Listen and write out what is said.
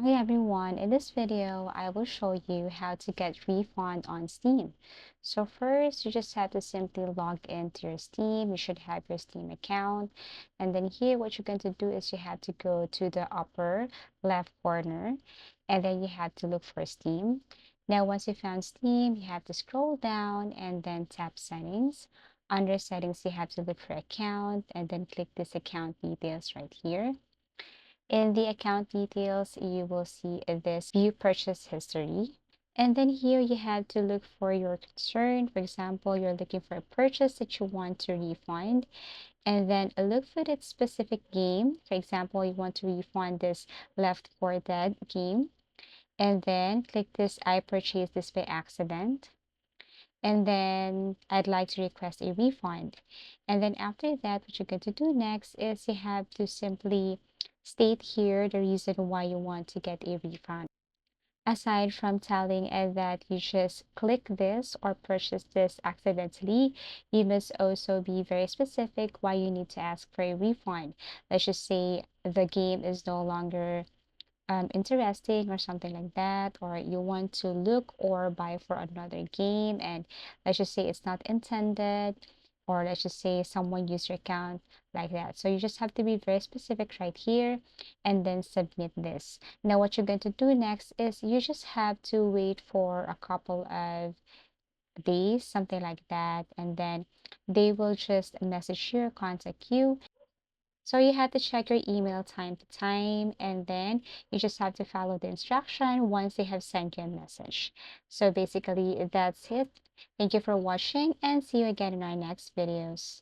Hi everyone, in this video I will show you how to get refund on Steam. So first you just have to simply log into your Steam. You should have your Steam account, and then here what you're going to do is you have to go to the upper left corner, and then you have to look for Steam. Now once you found Steam, you have to scroll down and then tap settings. Under settings you have to look for account and then click this account details right here. In the account details, you will see this view purchase history. And then here you have to look for your concern. For example, you're looking for a purchase that you want to refund. And then look for that specific game. For example, you want to refund this Left 4 Dead game. And then click this I purchased this by accident. And then I'd like to request a refund. And then after that, what you're going to do next is you have to simply state here the reason why you want to get a refund. Aside from telling that you just click this or purchase this accidentally, you must also be very specific why you need to ask for a refund. Let's just say the game is no longer interesting or something like that, or you want to look or buy for another game, and let's just say it's not intended, or let's just say someone used your account like that. So you just have to be very specific right here and then submit this. Now what you're going to do next is you just have to wait for a couple of days, something like that, and then they will just message you or contact you. So you have to check your email time to time, and then you just have to follow the instruction once they have sent you a message. So basically, that's it. Thank you for watching, and see you again in our next videos.